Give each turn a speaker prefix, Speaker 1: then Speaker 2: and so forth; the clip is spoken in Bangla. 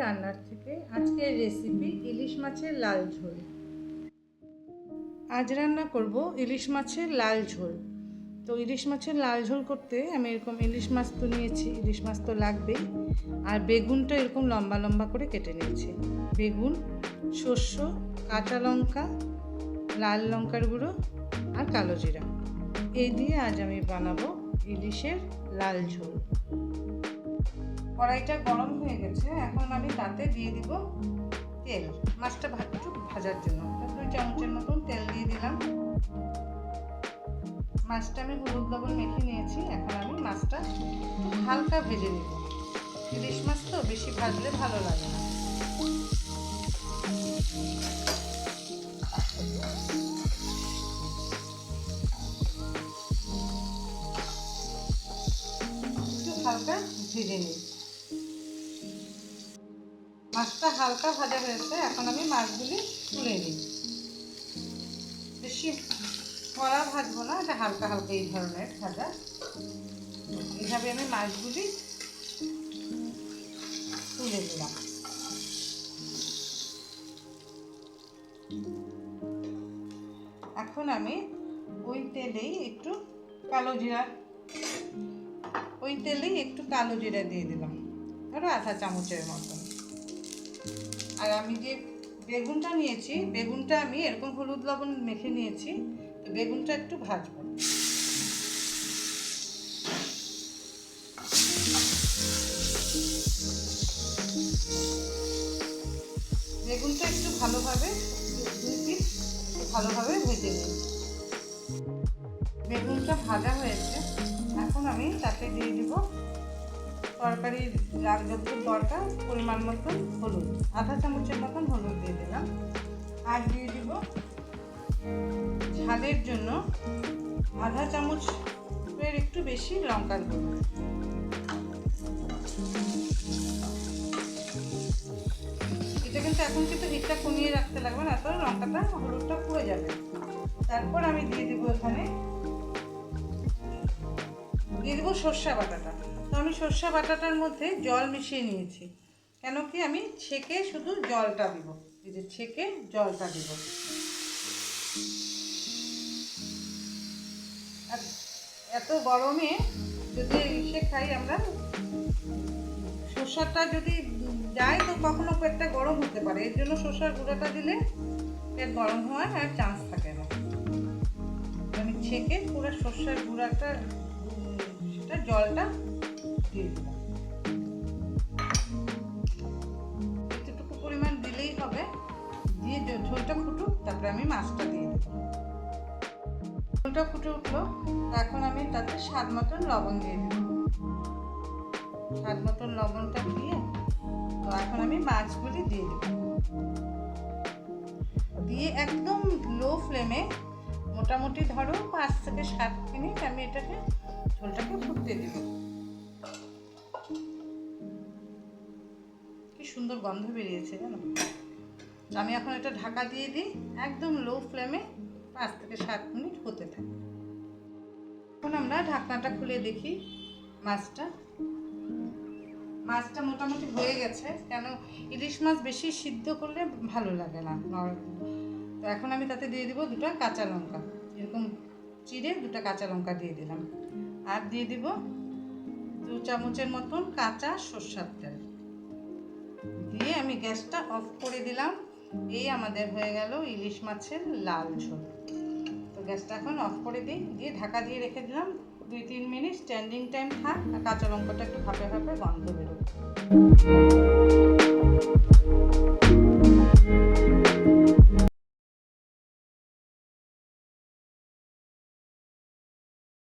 Speaker 1: রান্নার থেকে আজকের রেসিপি ইলিশ মাছের লাল ঝোল। আজ রান্না করব ইলিশ মাছের লাল ঝোল। তো ইলিশ মাছের লাল ঝোল করতে আমি এরকম ইলিশ মাছ তো নিয়েছি, ইলিশ মাছ তো লাগবেই। আর বেগুনটা এরকম লম্বা লম্বা করে কেটে নিয়েছি। বেগুন, শস্য, কাঁচা লঙ্কা, লাল লঙ্কার গুঁড়ো আর কালো জিরা, এই দিয়ে আজ আমি বানাবো ইলিশের লাল ঝোল। কড়াইটা গরম হয়ে গেছে, এখন আমি তাতে দিয়ে দিব তেল, মাছটা একটু ভাজার জন্য 2 চামচের মতন তেল দিয়ে দিলাম। মাছটা আমি হলুদ লবণ মেখে নিয়েছি, এখন আমি মাছটা হালকা ভেজে নিব। ইলিশ মাছ তো বেশি ভাজলে ভালো লাগে না। একটু হালকা ভেজে নিই। মাছটা হালকা ভাজা হয়েছে, এখন আমি মাছগুলি তুলে নিই। বেশি কড়া ভাজবো না, এটা হালকা হালকা এই ধরনের ভাজা। এইভাবে আমি মাছগুলি তুলে দিলাম। এখন আমি ওই তেলেই একটু কালো জিরা দিয়ে দিলাম, ধরো আধা চামচের মতন। আর আমি যে বেগুনটা নিয়েছি, বেগুনটা আমি এরকম হলুদ লবণ মেখে নিয়েছি, তো বেগুনটা একটু ভাজবো। বেগুনটা একটু ভালোভাবে 2 পিস ভালোভাবে ভেজে নিই। বেগুনটা ভাজা হয়েছে, এখন আমি তাতে দিয়ে দিব তরকারির যতটুকু দরকার পরিমাণ মতন হলুদ, আধা চামচের মতন হলুদ দিয়ে দিলাম। আর দিয়ে দিব ঝালের জন্য আধা চামচের একটু বেশি লঙ্কার গুঁড়ো। এটা কিন্তু এখন হিটটা কমিয়ে রাখতে লাগবে না, তো লঙ্কাটা হলুদটা পুড়ে যাবে। তারপর আমি দিয়ে দিব এখানে সর্ষে বাটাটা। তো আমি সর্ষে বাটাটার মধ্যে জল মিশিয়ে নিয়েছি, কেন কি আমি ছেঁকে শুধু জলটা দিব। এই যে ছেঁকে জলটা দিব। আর এত গরমে যদি ইসে খাই আমরা, সর্ষেটা যদি যায় তো কখনো পেটটা গরম হতে পারে, এর জন্য সর্ষের গুঁড়োটা দিলে পেট গরম হওয়ার আর চান্স থাকে না। আমি ছেঁকে পুরো সর্ষের গুঁড়াটা সেটা জলটা দিয়ে দিলাম। এতটুকু পরিমাণ দিলেই হবে। দিয়ে ঝোলটা ফুটুক, তারপরে আমি মাছটা দিয়ে দেব। ঝোলটা ফুটে উঠলো, এখন আমি তাতে স্বাদ মতন লবণ দিয়ে দেব। স্বাদ মতন লবণটা দিয়ে তো এখন আমি মাছগুলি দিয়ে দেব। দিয়ে একদম লো ফ্লেমে মোটামুটি ধরো 5 থেকে 7 মিনিট আমি এটাকে ঝোলটাকে ফুটতে দেব। কি সুন্দর গন্ধ বেরিয়েছে জানো। আমি এখন এটা ঢাকা দিয়ে দিই, একদম লো ফ্লেমে 5 থেকে 7 মিনিট হতে থাকে। এখন আমরা ঢাকনাটা খুলে দেখি মাছটা মোটামুটি হয়ে গেছে, কেন ইলিশ মাছ বেশি সিদ্ধ করলে ভালো লাগে না। তো এখন আমি তাতে দিয়ে দিব 2টা কাঁচা লঙ্কা, এরকম চিড়ে 2টা কাঁচা লঙ্কা দিয়ে দিলাম। আর দিয়ে দিব 2 চামচের মতন কাঁচা সরষের তেল দিয়ে আমি গ্যাসটা অফ করে দিলাম। এই আমাদের হয়ে গেল ইলিশ মাছের লাল ঝোল। তো গ্যাসটা এখন অফ করে দিই, দিয়ে ঢাকা দিয়ে রেখে দিলাম 2-3 মিনিট স্ট্যান্ডিং টাইম থাক, আর কাঁচা লঙ্কাটা একটু ভাপে ভাপে গন্ধ বেরোবে।